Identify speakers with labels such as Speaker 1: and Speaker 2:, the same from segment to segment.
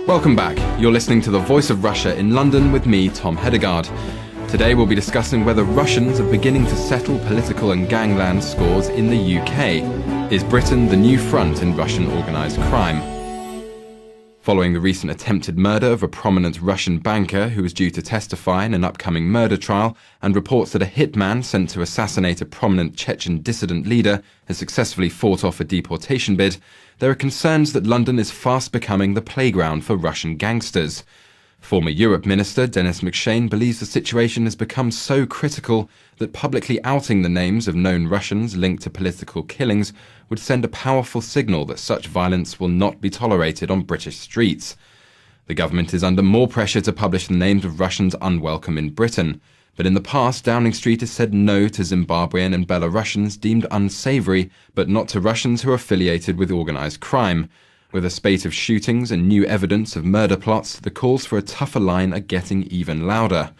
Speaker 1: Welcome back. You're listening to The Voice of Russia in London with me, Tom Hedegaard. Today we'll be discussing whether Russians are beginning to settle political and gangland scores in the UK. Is Britain the new front in Russian organised crime? Following the recent attempted murder of a prominent Russian banker who was due to testify in an upcoming murder trial, and reports that a hitman sent to assassinate a prominent Chechen dissident leader has successfully fought off a deportation bid, there are concerns that London is fast becoming the playground for Russian gangsters. Former Europe Minister Denis McShane believes the situation has become so critical that publicly outing the names of known Russians linked to political killings would send a powerful signal that such violence will not be tolerated on British streets. The government is under more pressure to publish the names of Russians unwelcome in Britain, but in the past Downing Street has said no to Zimbabwean and Belarusians deemed unsavoury, but not to Russians who are affiliated with organised crime. With a spate of shootings and new evidence of murder plots, the calls for a tougher line are getting even louder.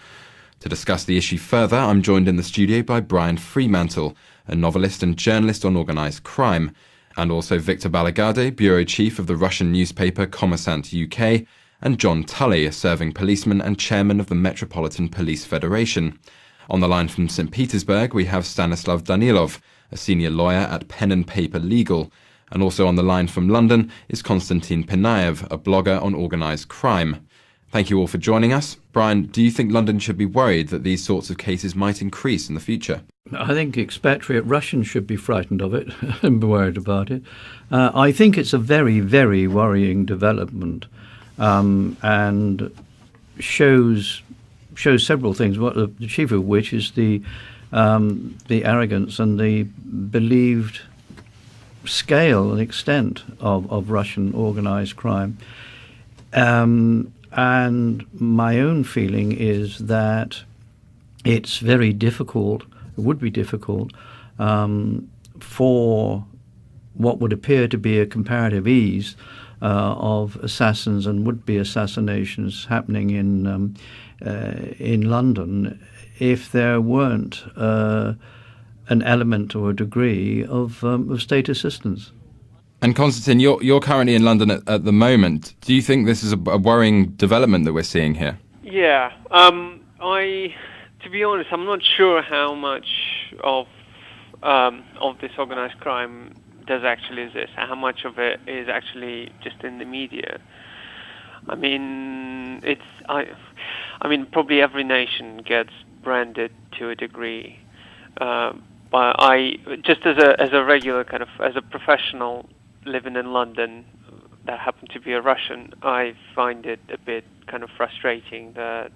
Speaker 1: To discuss the issue further, I'm joined in the studio by Brian Fremantle, a novelist and journalist on organised crime, and also Victor Balagade, bureau chief of the Russian newspaper Kommersant UK, and John Tully, a serving policeman and chairman of the Metropolitan Police Federation. On the line from St. Petersburg, we have Stanislav Danilov, a senior lawyer at Pen and Paper Legal. And also on the line from London is Konstantin Penaev, a blogger on organised crime. Thank you all for joining us. Brian, do you think London should be worried that these sorts of cases might increase in the future?
Speaker 2: I think expatriate Russians should be frightened of it and be worried about it. I think it's a very, very worrying development and shows several things, the chief of which is the arrogance and the believed scale and extent of Russian organised crime. And my own feeling is that it's very difficult, it would be difficult, for what would appear to be a comparative ease of assassins and would-be assassinations happening in London if there weren't an element or a degree of state assistance.
Speaker 1: And Konstantin, you're currently in London at the moment. Do you think this is a worrying development that we're seeing here?
Speaker 3: Yeah. To be honest, I'm not sure how much of this organised crime does actually exist, how much of it is actually just in the media. I mean, probably every nation gets branded to a degree. But I, just as a regular as a professional living in London that happened to be a Russian, I find it a bit kind of frustrating that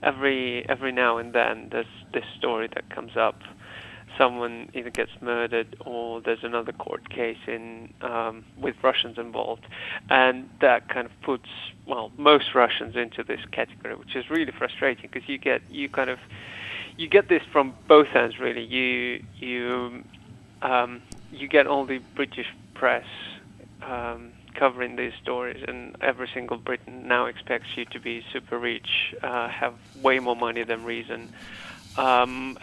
Speaker 3: every now and then there's this story that comes up. Someone either gets murdered or there's another court case with Russians involved, and that kind of puts most Russians into this category, which is really frustrating because you get this from both ends, really. You get all the British press covering these stories, and every single Briton now expects you to be super rich, have way more money than reason, and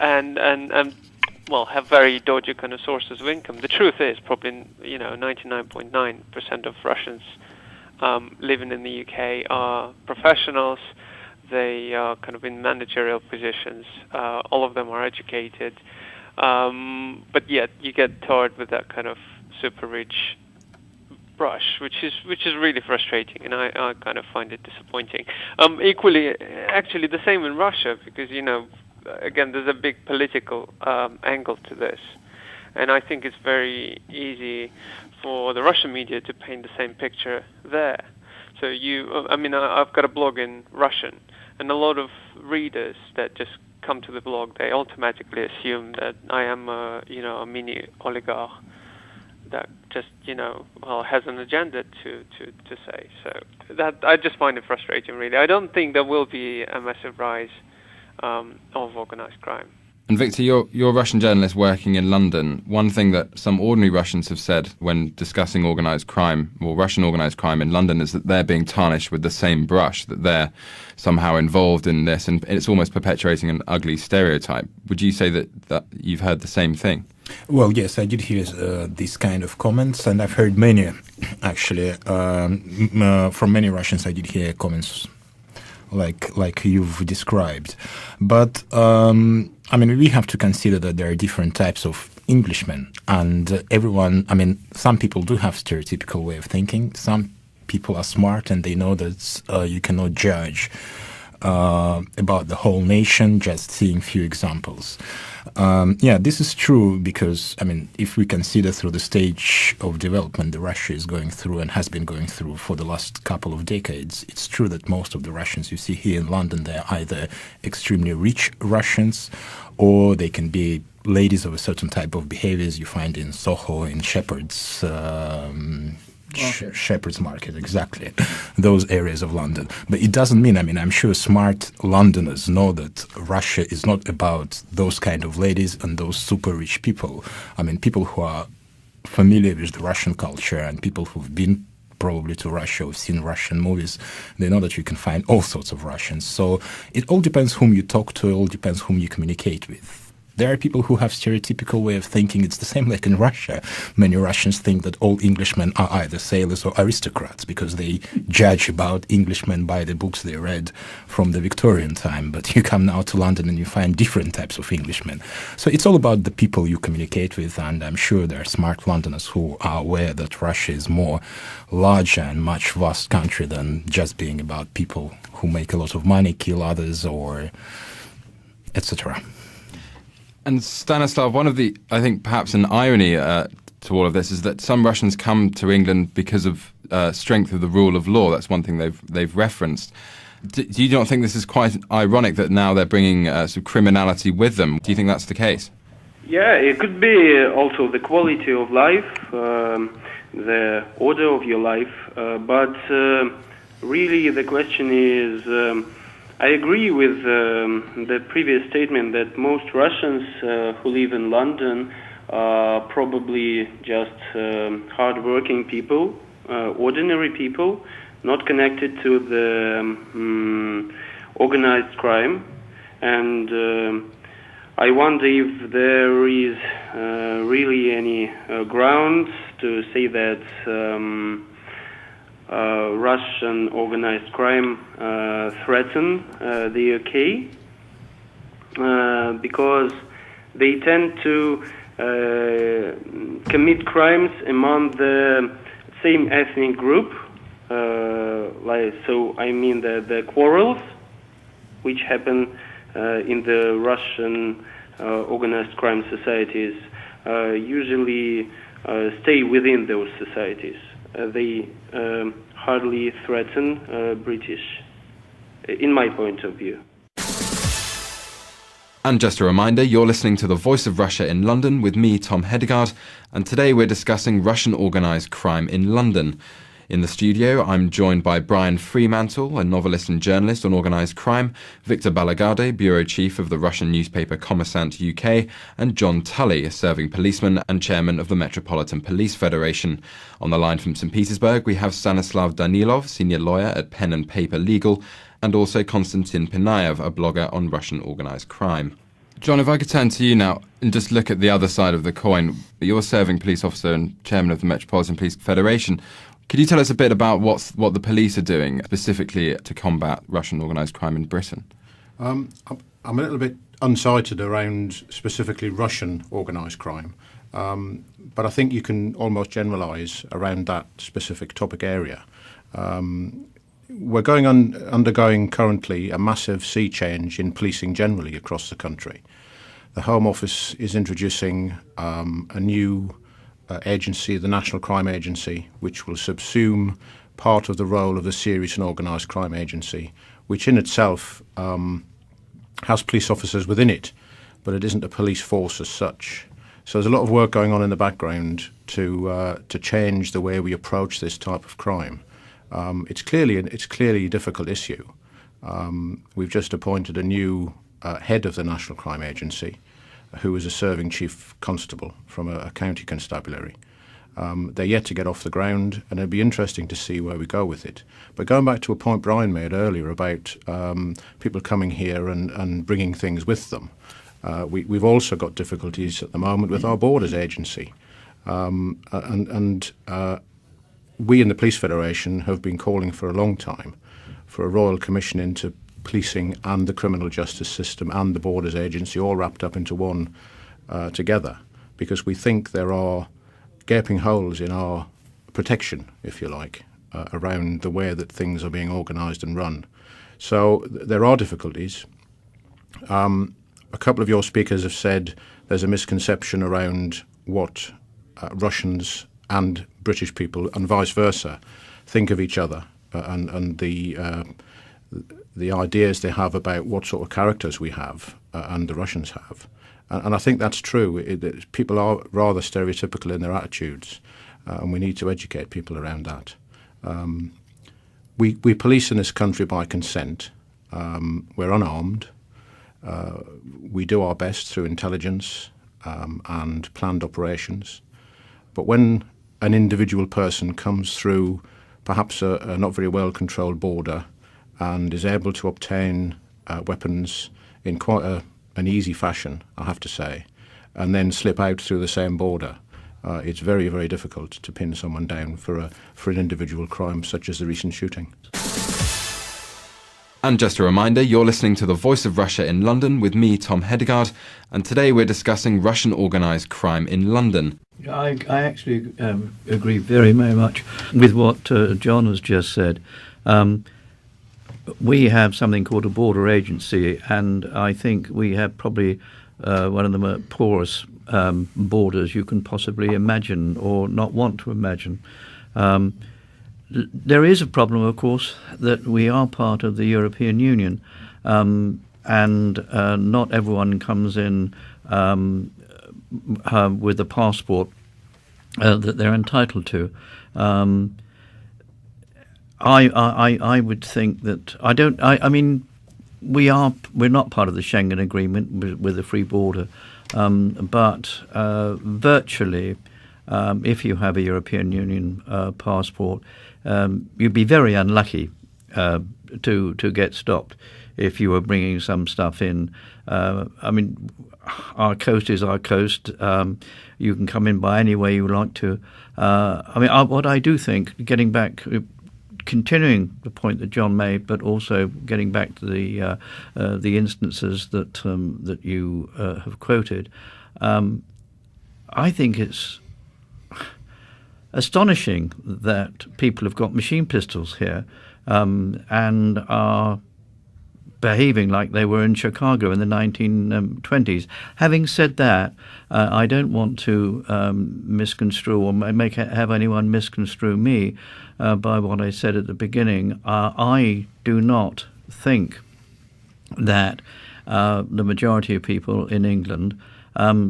Speaker 3: have very dodgy kind of sources of income. The truth is, probably 99.9% of Russians living in the UK are professionals. They are kind of in managerial positions. All of them are educated, but yet you get tarred with that kind of super rich brush, which is really frustrating, and I kind of find it disappointing. Equally, actually, the same in Russia, because again, there's a big political angle to this, and I think it's very easy for the Russian media to paint the same picture there. So I've got a blog in Russian, and a lot of readers that just come to the blog, they automatically assume that I am a mini oligarch that just has an agenda to say. So that I just find it frustrating, really. I don't think there will be a massive rise of organised crime.
Speaker 1: And Victor, you're a Russian journalist working in London. One thing that some ordinary Russians have said when discussing organised crime, or Russian organised crime in London, is that they're being tarnished with the same brush, that they're somehow involved in this, and it's almost perpetuating an ugly stereotype. Would you say that you've heard the same thing?
Speaker 4: Well, yes, I did hear these kind of comments, and I've heard many, actually, from many Russians. I did hear comments like you've described. But I mean, we have to consider that there are different types of Englishmen, and everyone. I mean, some people do have stereotypical way of thinking. Some people are smart, and they know that you cannot judge about the whole nation just seeing few examples. Yeah, this is true because, I mean, if we consider through the stage of development that Russia is going through and has been going through for the last couple of decades, it's true that most of the Russians you see here in London, they're either extremely rich Russians or they can be ladies of a certain type of behaviors you find in Soho, in Shepherd's Shepherd's Market, exactly, those areas of London. But it doesn't mean, I mean, I'm sure smart Londoners know that Russia is not about those kind of ladies and those super rich people. I mean, people who are familiar with the Russian culture and people who've been probably to Russia or seen Russian movies, they know that you can find all sorts of Russians. So it all depends whom you talk to, it all depends whom you communicate with. There are people who have stereotypical way of thinking. It's the same like in Russia. Many Russians think that all Englishmen are either sailors or aristocrats because they judge about Englishmen by the books they read from the Victorian time. But you come now to London and you find different types of Englishmen. So it's all about the people you communicate with, and I'm sure there are smart Londoners who are aware that Russia is more larger and much vast country than just being about people who make a lot of money, kill others, or etc.
Speaker 1: And Stanislav, one of the, I think perhaps an irony to all of this is that some Russians come to England because of strength of the rule of law. That's one thing they've referenced. Do you not think this is quite ironic that now they're bringing some criminality with them? Do you think that's the case?
Speaker 5: Yeah, it could be also the quality of life, the order of your life, but really the question is, I agree with the previous statement that most Russians who live in London are probably just hard-working people, ordinary people, not connected to the organized crime. And I wonder if there is really any grounds to say that Russian organized crime threaten the UK because they tend to commit crimes among the same ethnic group. So I mean the quarrels which happen in the Russian organized crime societies usually stay within those societies. They hardly threaten British, in my point of view.
Speaker 1: And just a reminder, you're listening to The Voice of Russia in London with me, Tom Hedegaard, and today we're discussing Russian organised crime in London. In the studio, I'm joined by Brian Fremantle, a novelist and journalist on organised crime, Victor Balagade, bureau chief of the Russian newspaper Kommersant UK, and John Tully, a serving policeman and chairman of the Metropolitan Police Federation. On the line from St. Petersburg, we have Stanislav Danilov, senior lawyer at Pen and Paper Legal, and also Konstantin Pinayev, a blogger on Russian organised crime. John, if I could turn to you now and just look at the other side of the coin. You're a serving police officer and chairman of the Metropolitan Police Federation. Could you tell us a bit about what the police are doing specifically to combat Russian organised crime in Britain?
Speaker 6: I'm a little bit unsighted around specifically Russian organised crime, but I think you can almost generalise around that specific topic area. We're undergoing currently a massive sea change in policing generally across the country. The Home Office is introducing a new agency, the National Crime Agency, which will subsume part of the role of the Serious and Organised Crime Agency, which in itself has police officers within it, but it isn't a police force as such. So there's a lot of work going on in the background to change the way we approach this type of crime. It's clearly a difficult issue. We've just appointed a new head of the National Crime Agency, who is a serving chief constable from a county constabulary. They're yet to get off the ground, and it'll be interesting to see where we go with it. But going back to a point Brian made earlier about people coming here and bringing things with them, We've also got difficulties at the moment with our borders agency. And we in the Police Federation have been calling for a long time for a royal commission into policing and the criminal justice system and the borders agency all wrapped up into one together, because we think there are gaping holes in our protection, if you like, around the way that things are being organised and run. So there are difficulties. A couple of your speakers have said there's a misconception around what Russians and British people and vice versa think of each other and the ideas they have about what sort of characters we have and the Russians have. And I think that's true. People are rather stereotypical in their attitudes, and we need to educate people around that. We police in this country by consent. We're unarmed. We do our best through intelligence and planned operations. But when an individual person comes through perhaps a not very well-controlled border and is able to obtain weapons in quite an easy fashion, I have to say, and then slip out through the same border, it's very, very difficult to pin someone down for an individual crime such as the recent shooting.
Speaker 1: And just a reminder, you're listening to The Voice of Russia in London with me, Tom Hedegaard, and today we're discussing Russian organised crime in London.
Speaker 2: I actually agree very, very much with what John has just said. We have something called a border agency, and I think we have probably one of the poorest borders you can possibly imagine or not want to imagine. There is a problem, of course, that we are part of the European Union, and not everyone comes in with a passport that they're entitled to. I would think that I mean, we're not part of the Schengen Agreement with a free border, but virtually, if you have a European Union passport, you'd be very unlucky to get stopped if you were bringing some stuff in. I mean, our coast is our coast. You can come in by any way you like to. I mean, what I do think, getting back, continuing the point that John made, but also getting back to the instances that you have quoted, I think it's astonishing that people have got machine pistols here and are behaving like they were in Chicago in the 1920s. Having said that, I don't want to misconstrue or have anyone misconstrue me by what I said at the beginning. I do not think that the majority of people in England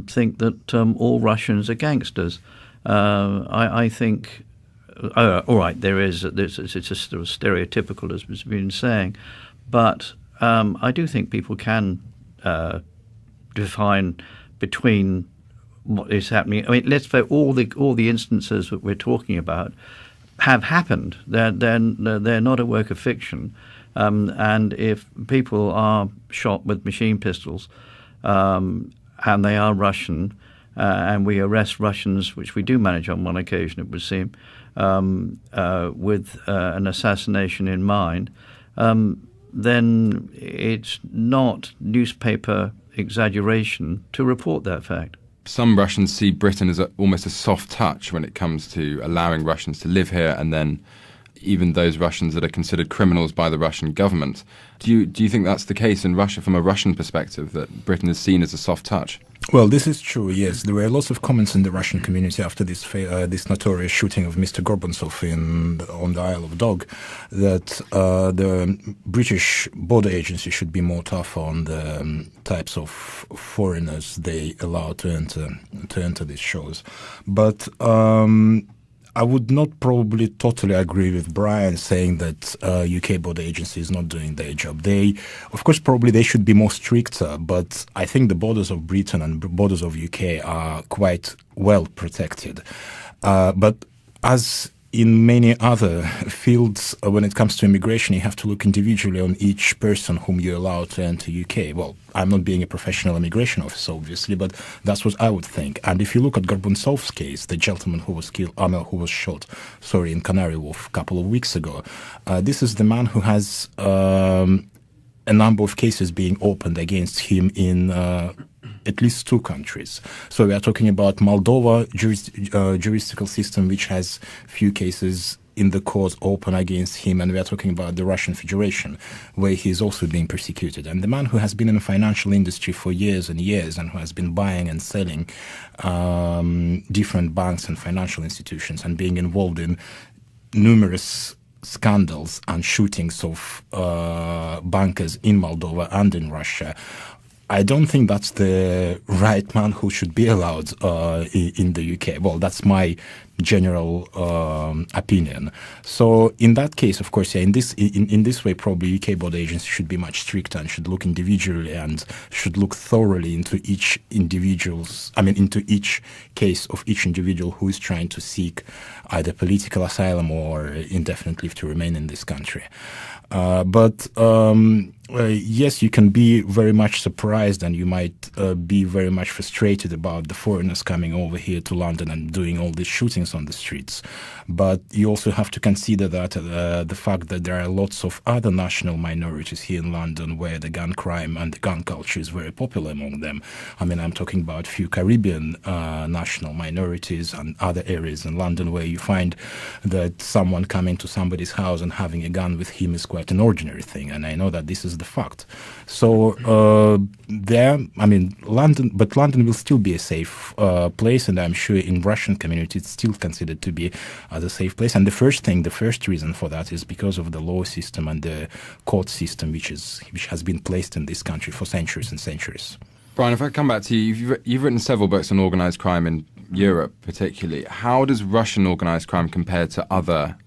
Speaker 2: think that all Russians are gangsters. I think, all right, it's just sort of stereotypical, as we've been saying, but I do think people can define between what is happening. I mean, let's say all the instances that we're talking about have happened. They're not a work of fiction. And if people are shot with machine pistols and they are Russian, and we arrest Russians, which we do manage on one occasion, it would seem, with an assassination in mind, then it's not newspaper exaggeration to report that fact.
Speaker 1: Some Russians see Britain as almost a soft touch when it comes to allowing Russians to live here, and then even those Russians that are considered criminals by the Russian government. Do you think that's the case in Russia from a Russian perspective, that Britain is seen as a soft touch?
Speaker 4: Well, this is true, yes. There were lots of comments in the Russian community after this notorious shooting of Mr. Gorbachev on the Isle of Dog that the British border agency should be more tough on the types of foreigners they allow to enter these shows. But I would not probably totally agree with Brian saying that UK border agency is not doing their job. Of course, probably they should be more stricter, but I think the borders of Britain and borders of UK are quite well protected. But as in many other fields, when it comes to immigration, you have to look individually on each person whom you allow to enter UK. Well, I'm not being a professional immigration officer, obviously, but that's what I would think. And if you look at Gorbunsov's case, the gentleman who was shot, in Canary Wharf a couple of weeks ago, this is the man who has a number of cases being opened against him in at least 2 countries. So we are talking about Moldova juridical system, which has few cases in the court open against him, and we are talking about the Russian Federation, where he is also being persecuted. And the man who has been in the financial industry for years and years, and who has been buying and selling different banks and financial institutions, and being involved in numerous scandals and shootings of bankers in Moldova and in Russia, I don't think that's the right man who should be allowed in the UK. Well, that's my general opinion. So in that case, of course, in this way, probably UK border agency should be much stricter and should look individually and should look thoroughly into each case of each individual who is trying to seek either political asylum or indefinite leave to remain in this country. But yes, you can be very much surprised, and you might be very much frustrated about the foreigners coming over here to London and doing all these shootings on the streets. But you also have to consider that the fact that there are lots of other national minorities here in London where the gun crime and the gun culture is very popular among them. I mean, I'm talking about a few Caribbean national minorities and other areas in London where you find that someone coming to somebody's house and having a gun with him is quite an ordinary thing, and I know that this is the fact. So London will still be a safe place, and I'm sure in Russian community it's still considered to be as a safe place. And the first reason for that is because of the law system and the court system, which has been placed in this country for centuries and centuries.
Speaker 1: Brian, if I come back to you, you've written several books on organised crime in Europe, particularly. How does Russian organised crime compare to other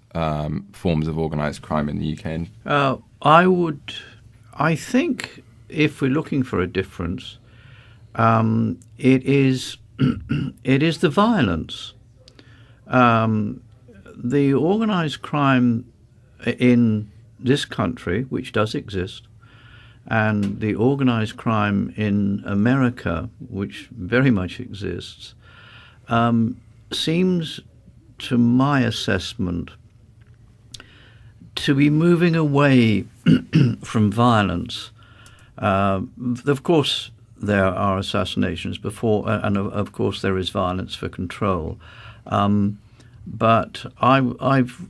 Speaker 1: forms of organised crime in the UK?
Speaker 2: I think if we're looking for a difference, it is the violence. The organised crime in this country, which does exist, and the organised crime in America, which very much exists, seems, to my assessment, to be moving away from violence. Of course, there are assassinations before, and of course there is violence for control. But I've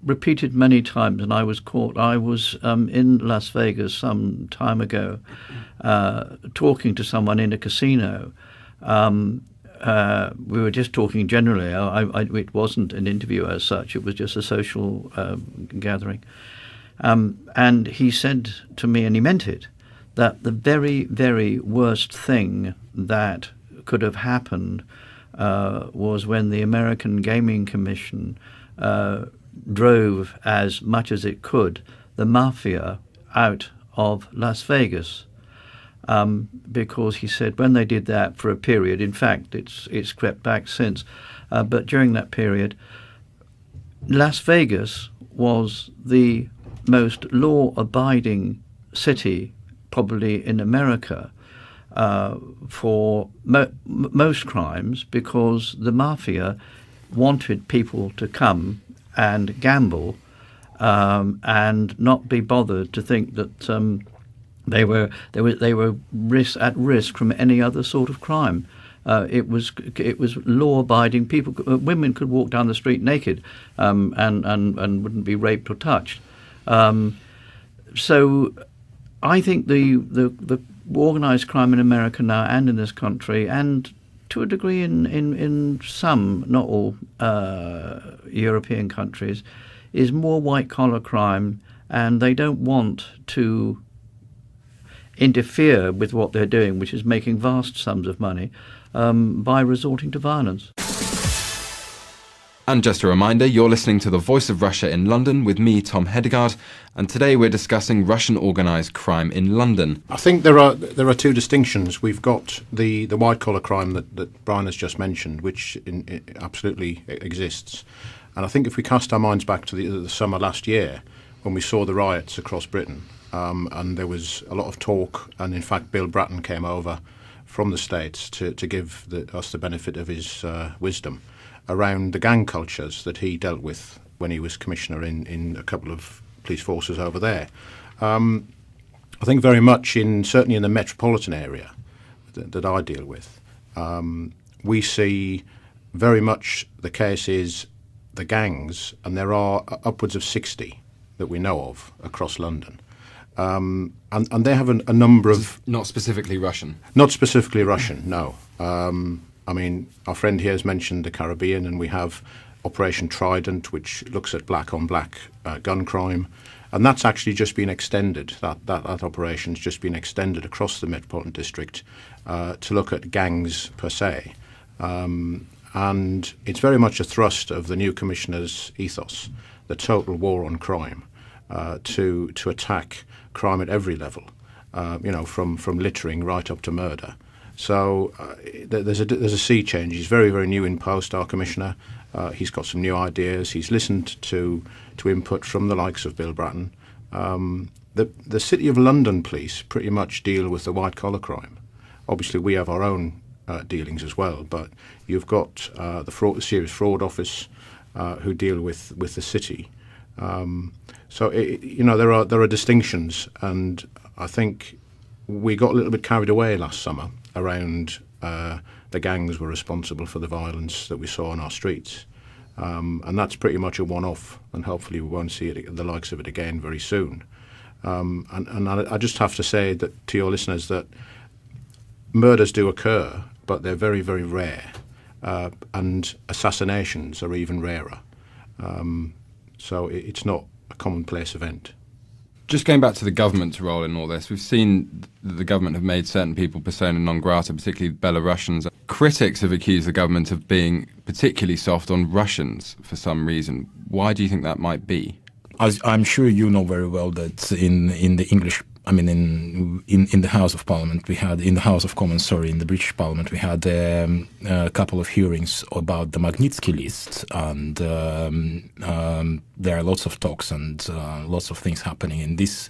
Speaker 2: repeated many times, and I was caught. I was in Las Vegas some time ago, talking to someone in a casino. We were just talking generally. It wasn't an interview as such. It was just a social gathering. And he said to me, and he meant it, that the very, very worst thing that could have happened was when the American Gaming Commission drove as much as it could the Mafia out of Las Vegas. Because he said when they did that for a period, in fact, it's crept back since, but during that period, Las Vegas was the most law-abiding city probably in America for most crimes, because the Mafia wanted people to come and gamble and not be bothered to think that they were at risk from any other sort of crime. It was law-abiding. People, women could walk down the street naked and wouldn't be raped or touched. So I think the organised crime in America now and in this country, and to a degree in some, not all, European countries, is more white-collar crime, and they don't want to interfere with what they're doing, which is making vast sums of money, by resorting to violence.
Speaker 1: And just a reminder, you're listening to The Voice of Russia in London with me, Tom Hedegaard, and today we're discussing Russian organised crime in London.
Speaker 6: I think there are two distinctions. We've got the white-collar crime that Brian has just mentioned, which absolutely exists. And I think if we cast our minds back to the summer last year, when we saw the riots across Britain, and there was a lot of talk, and in fact Bill Bratton came over from the States to give us the benefit of his wisdom around the gang cultures that he dealt with when he was commissioner in a couple of police forces over there. I think very much certainly in the metropolitan area that I deal with, we see very much the case is the gangs, and there are upwards of 60 that we know of across London. And they have a number of...
Speaker 1: Not specifically Russian?
Speaker 6: Not specifically Russian, no. I mean, our friend here has mentioned the Caribbean, and we have Operation Trident, which looks at black-on-black gun crime. And that's actually just been extended. That operation's just been extended across the Metropolitan District to look at gangs per se. And it's very much a thrust of the new commissioner's ethos, the total war on crime, to attack crime at every level, from littering right up to murder. So there's a sea change. He's very, very new in post, our commissioner. He's got some new ideas. He's listened to input from the likes of Bill Bratton. The City of London police pretty much deal with the white-collar crime. Obviously, we have our own dealings as well, but you've got the Serious Fraud Office who deal with the city. So there are distinctions, and I think we got a little bit carried away last summer around the gangs were responsible for the violence that we saw on our streets. And that's pretty much a one-off, and hopefully we won't see the likes of it again very soon. And I just have to say that to your listeners that murders do occur, but they're very, very rare, and assassinations are even rarer. So it's not a commonplace event.
Speaker 1: Just going back to the government's role in all this, we've seen that the government have made certain people persona non grata, particularly Belarusians. Critics have accused the government of being particularly soft on Russians for some reason. Why do you think that might be?
Speaker 4: As I'm sure you know very well that in the English, I mean, in the House of Parliament, in the House of Commons, in the British Parliament, we had a couple of hearings about the Magnitsky list, and there are lots of talks and lots of things happening in this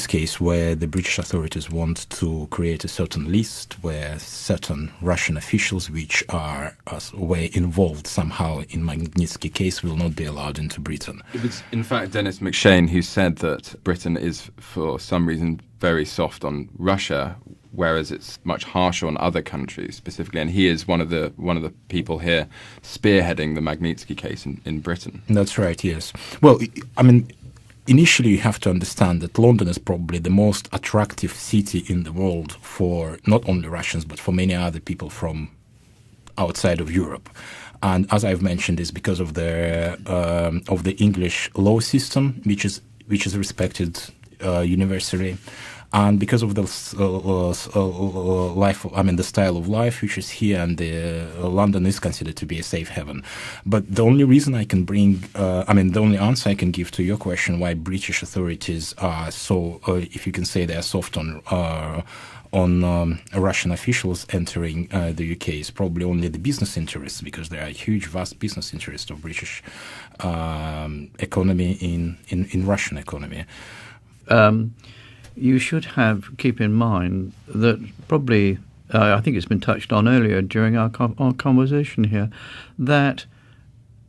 Speaker 4: case, where the British authorities want to create a certain list where certain Russian officials, which were involved somehow in Magnitsky case, will not be allowed into Britain.
Speaker 1: It's in fact Dennis McShane who said that Britain is, for some reason, very soft on Russia, whereas it's much harsher on other countries specifically. And he is one of the people here spearheading the Magnitsky case in Britain.
Speaker 4: That's right, yes. Well, I mean, initially you have to understand that London is probably the most attractive city in the world for not only Russians, but for many other people from outside of Europe. And as I've mentioned, it's because of the English law system, which is respected universally, and because of the the style of life which is here, and London is considered to be a safe haven. But the only reason I can the only answer I can give to your question why British authorities are so, if you can say, they are soft on Russian officials entering the UK is probably only the business interests, because there are huge, vast business interests of British economy in Russian economy.
Speaker 2: You should keep in mind that probably, I think it's been touched on earlier during our conversation here, that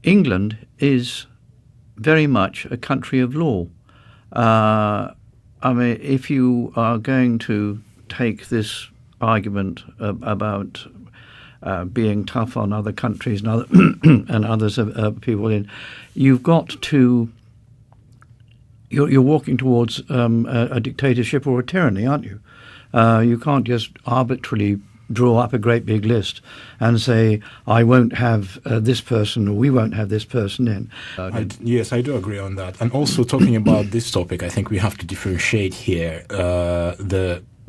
Speaker 2: England is very much a country of law. If you are going to take this argument about being tough on other countries and and others people in, you've got to. You're walking towards a dictatorship or a tyranny, aren't you? You can't just arbitrarily draw up a great big list and say, I won't have this person, or we won't have this person in.
Speaker 4: Yes, I do agree on that. And also, talking about this topic, I think we have to differentiate here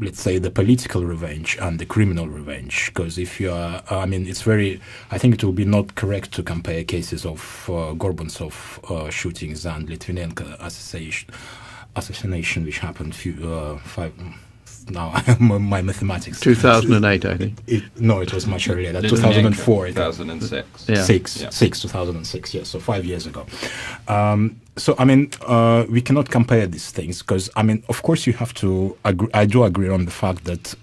Speaker 4: let's say, the political revenge and the criminal revenge. Because if you are, I think it will be not correct to compare cases of Gorbatsov shootings and Litvinenko assassination, which happened now my mathematics.
Speaker 2: 2008, I think.
Speaker 4: No, it was much earlier. 2004.
Speaker 1: 2006.
Speaker 2: Yeah.
Speaker 4: 2006, yes, so 5 years ago. So, I mean, we cannot compare these things because, I mean, of course you have to agree, I do agree on the fact that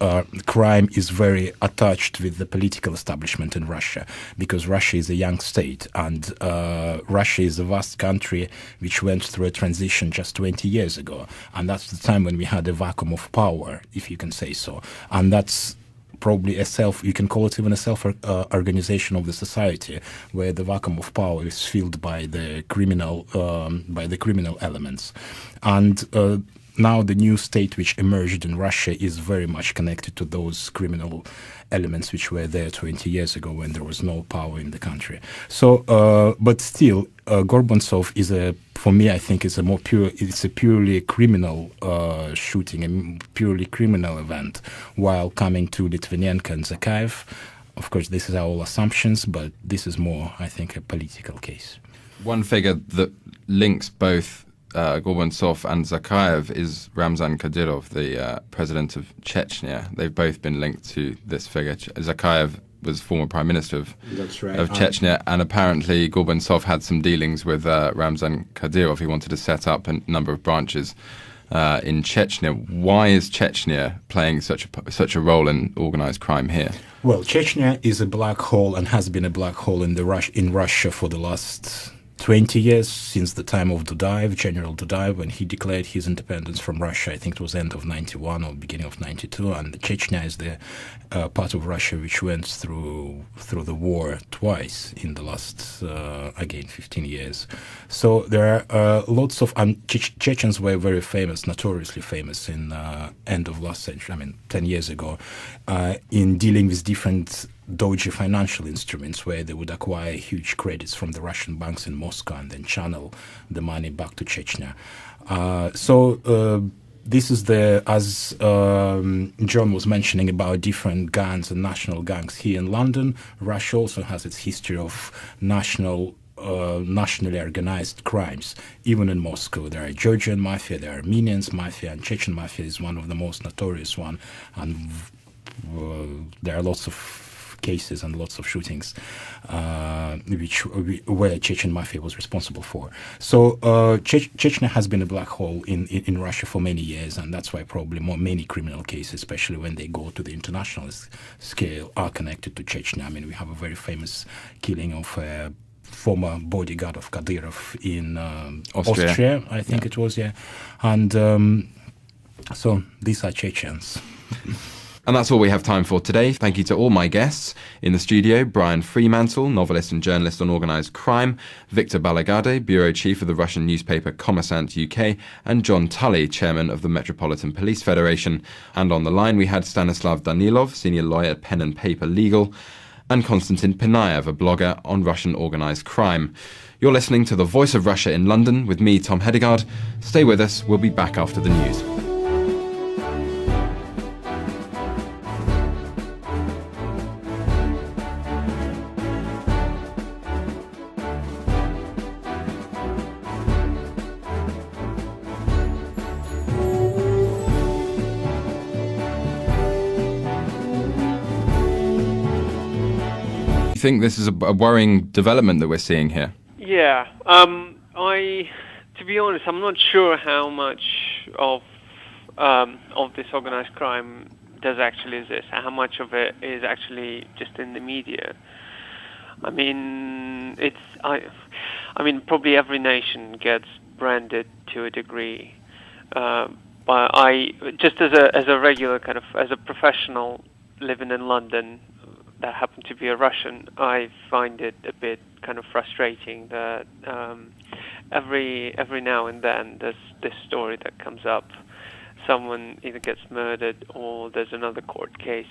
Speaker 4: crime is very attached with the political establishment in Russia because Russia is a young state and Russia is a vast country which went through a transition just 20 years ago. And that's the time when we had a vacuum of power, if you can say so. And that's probably you can call it even a self-organization of the society, where the vacuum of power is filled by the criminal elements, and now the new state which emerged in Russia is very much connected to those criminal elements which were there 20 years ago when there was no power in the country. So, but still, Gorbachev is for me, I think it's a purely criminal shooting, a purely criminal event, while coming to Litvinenko and Zakayev. Of course, this is all assumptions, but this is more, I think, a political case.
Speaker 1: One figure that links both Gorbachev and Zakayev is Ramzan Kadyrov, the president of Chechnya. They've both been linked to this figure. Zakayev was former prime minister of Chechnya, and apparently Gorbachev had some dealings with Ramzan Kadyrov. He wanted to set up a number of branches in Chechnya. Why is Chechnya playing such a role in organised crime here?
Speaker 4: Well, Chechnya is a black hole and has been a black hole in Russia for the last 20 years, since the time of Dudayev, General Dudayev, when he declared his independence from Russia. I think it was end of 91 or beginning of 92, and Chechnya is the part of Russia which went through the war twice in the last, again, 15 years. So there are lots of... Chechens were very famous, notoriously famous in end of last century, 10 years ago, in dealing with different dodgy financial instruments where they would acquire huge credits from the Russian banks in Moscow and then channel the money back to Chechnya. This is as John was mentioning about different gangs and national gangs here in London. Russia also has its history of nationally organized crimes. Even in Moscow, there are Georgian Mafia, there are Armenians Mafia, and Chechen Mafia is one of the most notorious one. And there are lots of cases and lots of shootings where Chechen Mafia was responsible for. So Chechnya has been a black hole in Russia for many years, and that's why probably many criminal cases, especially when they go to the international scale, are connected to Chechnya. We have a very famous killing of a former bodyguard of Kadyrov in Austria, I think it was, yeah. And so these are Chechens.
Speaker 1: And that's all we have time for today. Thank you to all my guests. In the studio, Brian Fremantle, novelist and journalist on organised crime, Victor Balagade, bureau chief of the Russian newspaper Kommersant UK, and John Tully, chairman of the Metropolitan Police Federation. And on the line we had Stanislav Danilov, senior lawyer at Pen and Paper Legal, and Konstantin Pinayev, a blogger on Russian organised crime. You're listening to The Voice of Russia in London with me, Tom Hedegaard. Stay with us. We'll be back after the news. Think this is a worrying development that we're seeing here?
Speaker 3: Yeah, to be honest, I'm not sure how much of this organized crime does actually exist, how much of it is actually just in the media. Probably every nation gets branded to a degree, but I just as a regular as a professional living in London that happen to be a Russian, I find it a bit kind of frustrating that every now and then there's this story that comes up. Someone either gets murdered or there's another court case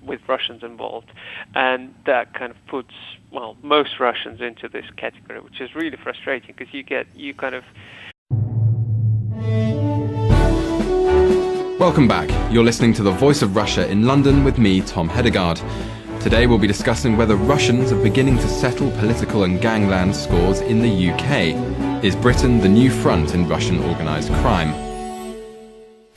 Speaker 3: with Russians involved, and that kind of puts most Russians into this category, which is really frustrating because you kind of.
Speaker 1: Welcome back. You're listening to The Voice of Russia in London with me, Tom Hedegaard. Today we'll be discussing whether Russians are beginning to settle political and gangland scores in the UK. Is Britain the new front in Russian organised crime?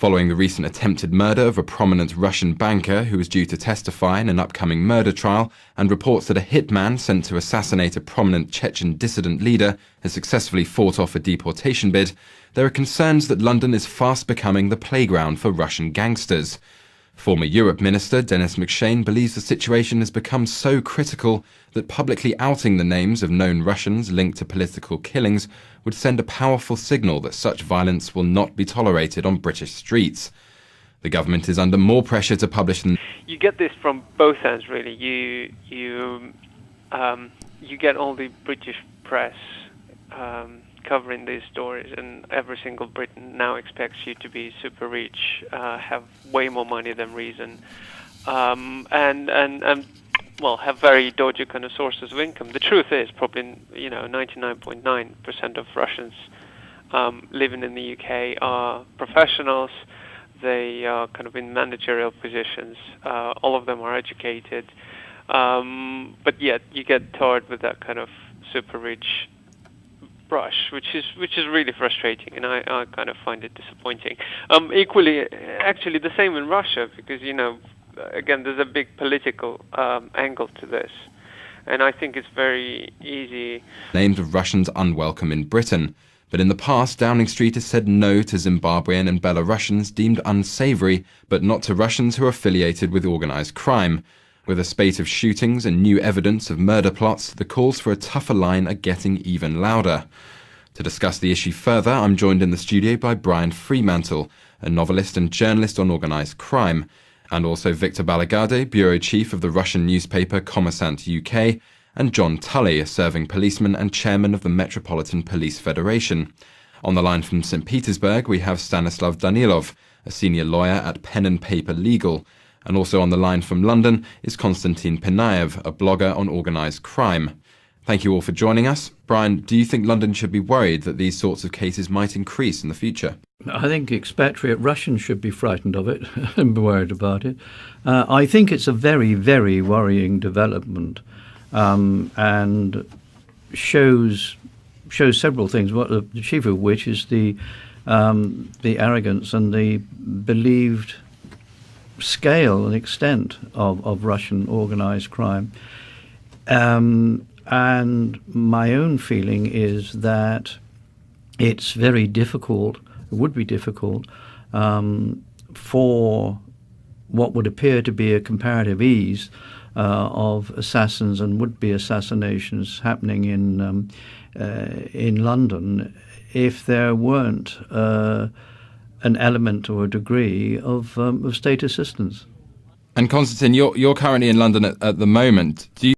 Speaker 1: following the recent attempted murder of a prominent Russian banker who was due to testify in an upcoming murder trial, and reports that a hitman sent to assassinate a prominent Chechen dissident leader has successfully fought off a deportation bid, there are concerns that London is fast becoming the playground for Russian gangsters. Former Europe Minister Denis McShane believes the situation has become so critical that publicly outing the names of known Russians linked to political killings would send a powerful signal that such violence will not be tolerated on British streets. The government is under more pressure to publish than...
Speaker 3: You get this from both ends, really. You get all the British press covering these stories, and every single Briton now expects you to be super rich, have way more money than reason, and well, have very dodgy kind of sources of income. The truth is, probably 99.9% of Russians living in the UK are professionals. They are kind of in managerial positions. All of them are educated, but yet you get tarred with that kind of super rich brush, which is really frustrating, and I kind of find it disappointing. Equally, actually, the same in Russia, because again, there's a big political angle to this, and I think it's very easy.
Speaker 1: Names of Russians unwelcome in Britain, but in the past, Downing Street has said no to Zimbabwean and Belarusians deemed unsavoury, but not to Russians who are affiliated with organised crime. With a spate of shootings and new evidence of murder plots, the calls for a tougher line are getting even louder. To discuss the issue further, I'm joined in the studio by Brian Fremantle, a novelist and journalist on organised crime, and also Victor Balagade, bureau chief of the Russian newspaper Kommersant UK, and John Tully, a serving policeman and chairman of the Metropolitan Police Federation. On the line from St. Petersburg, we have Stanislav Danilov, a senior lawyer at Pen and Paper Legal. And also on the line from London is Konstantin Penaev, a blogger on organised crime. Thank you all for joining us. Brian, do you think London should be worried that these sorts of cases might increase in the future?
Speaker 2: I think expatriate Russians should be frightened of it and be worried about it. I think it's a very, very worrying development, and shows several things. The chief of which is the arrogance and the believed scale and extent of Russian organised crime. And my own feeling is that it's very difficult, it would be difficult, for what would appear to be a comparative ease of assassins and would-be assassinations happening in London if there weren't an element or a degree of state assistance.
Speaker 1: And Konstantin, you're currently in London at the moment. Do you